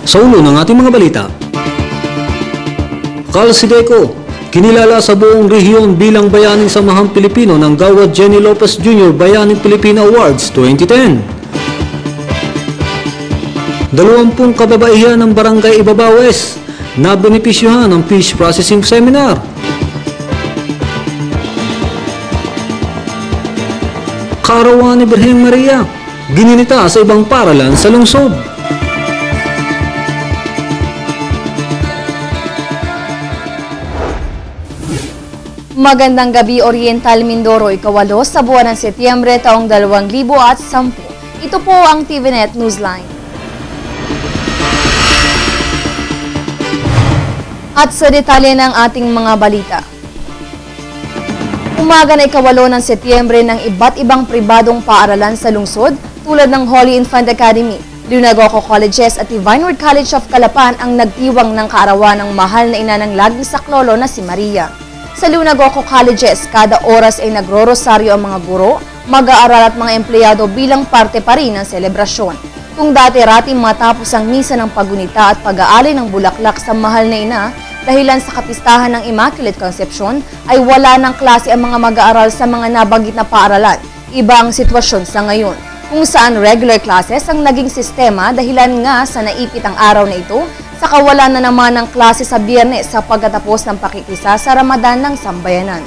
Sa ulo ng ating mga balita, Calsideco, kinilala sa buong rehiyon bilang Bayaning Samahang Pilipino ng Gawad Jenny Lopez Jr. Bayaning Pilipino Awards 2010. 20 kababaihan ng Barangay Ibabao West na benepisyohan ng Fish Processing Seminar. Kaarawan ni Birheng Maria, gininita sa ibang paaralan sa lungsod. Magandang gabi, Oriental Mindoro, ikawalo sa buwan ng Setyembre taong 2010. Ito po ang TVNet Newsline. At sa detalye ng ating mga balita. Umaga na ikawalo ng Setyembre ng iba't ibang pribadong paaralan sa lungsod tulad ng Holy Infant Academy, Lunagoco Colleges at Divineward College of Calapan ang nagtiwang ng kaarawan ng mahal na ina ng laging saklolo na si Maria. Sa Lunagoco Colleges, kada oras ay nagro-rosaryo ang mga guro, mag-aaral at mga empleyado bilang parte pa rin ng selebrasyon. Kung dati-rati matapos ang misa ng pagunita at pag-aali ng bulaklak sa mahal na ina, dahilan sa kapistahan ng Immaculate Conception, ay wala ng klase ang mga mag-aaral sa mga nabanggit na paaralan. Iba ang sitwasyon sa ngayon, kung saan regular classes ang naging sistema dahilan nga sa naipit ang araw na ito, sa kawalan na naman ng klase sa Biyernes sa pagkatapos ng pakikisa sa Ramadan ng Sambayanan.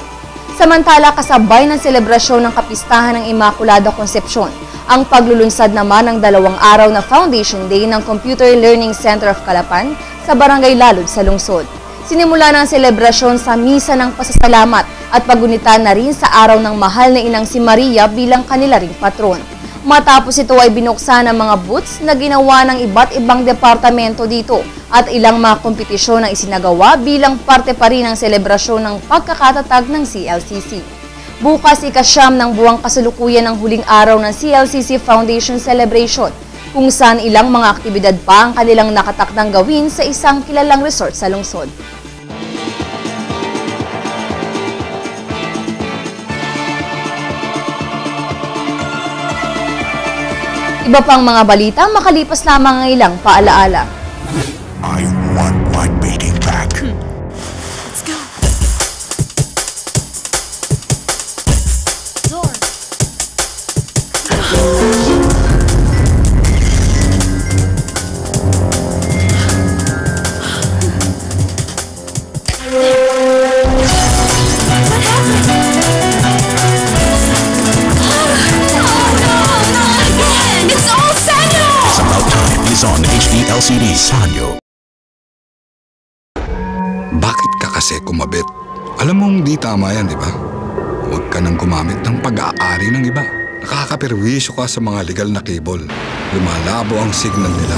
Samantala, kasabay ng selebrasyon ng kapistahan ng Immaculada Concepcion, ang paglulunsad naman ng 2 araw na Foundation Day ng Computer Learning Center of Calapan sa Barangay Lalud sa lungsod. Sinimula ng selebrasyon sa misa ng pasasalamat at pagunita na rin sa araw ng mahal na inang si Maria bilang kanila ring patron. Matapos ito ay binuksan ang mga booths na ginawa ng iba't ibang departamento dito at ilang mga kompetisyon ang isinagawa bilang parte pa rin ng selebrasyon ng pagkakatatag ng CLCC. Bukas ika-9 ng buwang kasalukuyan ng huling araw ng CLCC Foundation Celebration, kung saan ilang mga aktibidad pa ang kanilang nakatakdang gawin sa isang kilalang resort sa lungsod. Iba pang mga balita makalipas lamang ng ilang paalaala. I want my beating back. Let's go. Door. On HD LCD Sanyo. Bakit ka kasi kumabit? Alam mong di tama yan, di ba? Huwag ka nang gumamit ng pag-aari ng iba. Nakakaperwisyo ka sa mga legal na cable. Lumalabo ang signal nila.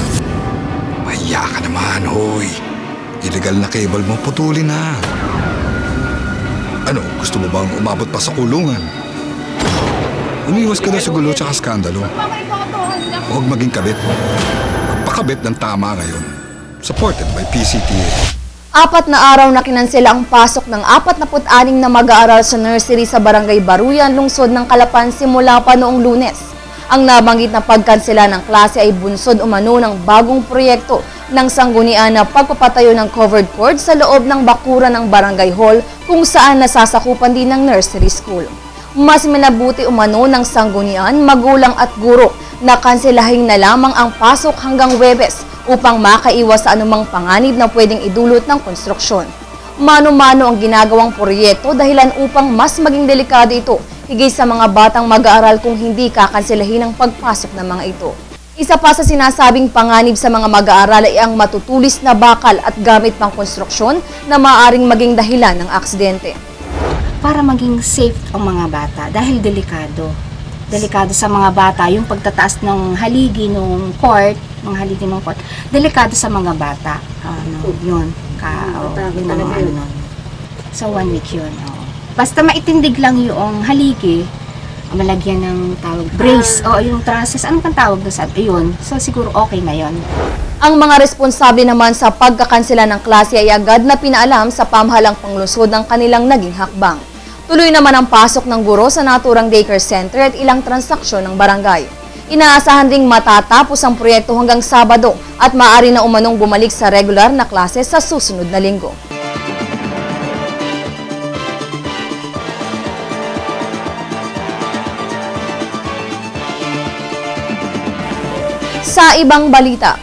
Mahiya ka naman, hoy. Illegal na cable mo, putulin na. Ano, gusto mo bang umabot pa sa kulungan? Umiwas ka na sa gulo tsaka skandalo. Huwag maging kabit. Pakabit ng tama ngayon. Supported by PCTA. 4 na araw na kinansela ang pasok ng 46 na mag-aaral sa nursery sa Barangay Baruyan, lungsod ng Calapan simula pa noong Lunes. Ang nabanggit na pagkansela ng klase ay bunsod umano ng bagong proyekto ng sanggunian na pagpapatayo ng covered court sa loob ng bakuran ng Barangay Hall kung saan nasasakupan din ng nursery school. Mas minabuti umano ng sanggunian, magulang at guro na kanselahin na lamang ang pasok hanggang Huwebes upang makaiwas sa anumang panganib na pwedeng idulot ng konstruksyon. Mano-mano ang ginagawang proyekto dahilan upang mas maging delikado ito higit sa mga batang mag-aaral kung hindi kakanselahin ang pagpasok ng mga ito. Isa pa sa sinasabing panganib sa mga mag-aaral ay ang matutulis na bakal at gamit pang konstruksyon na maaaring maging dahilan ng aksidente. Para maging safe ang mga bata dahil delikado. Delikado sa mga bata yung pagtataas ng haligi ng court, delikado sa mga bata. Yun ang ano. So 1 week yun. Basta maitindig lang yung haligi, malagyan ng tawag brace o yung trusses, anong pang tawag doon sa yun. So siguro okay na yun. Ang mga responsable naman sa pagkakansela ng klase ay agad na pinaalam sa pamahalang panglungsod ng kanilang naging hakbang. Tuloy naman ang pasok ng guro sa naturang daycare center at ilang transaksyon ng barangay. Inaasahan ring matatapos ang proyekto hanggang Sabado at maaari na umanong bumalik sa regular na klase sa susunod na linggo. Sa ibang balita,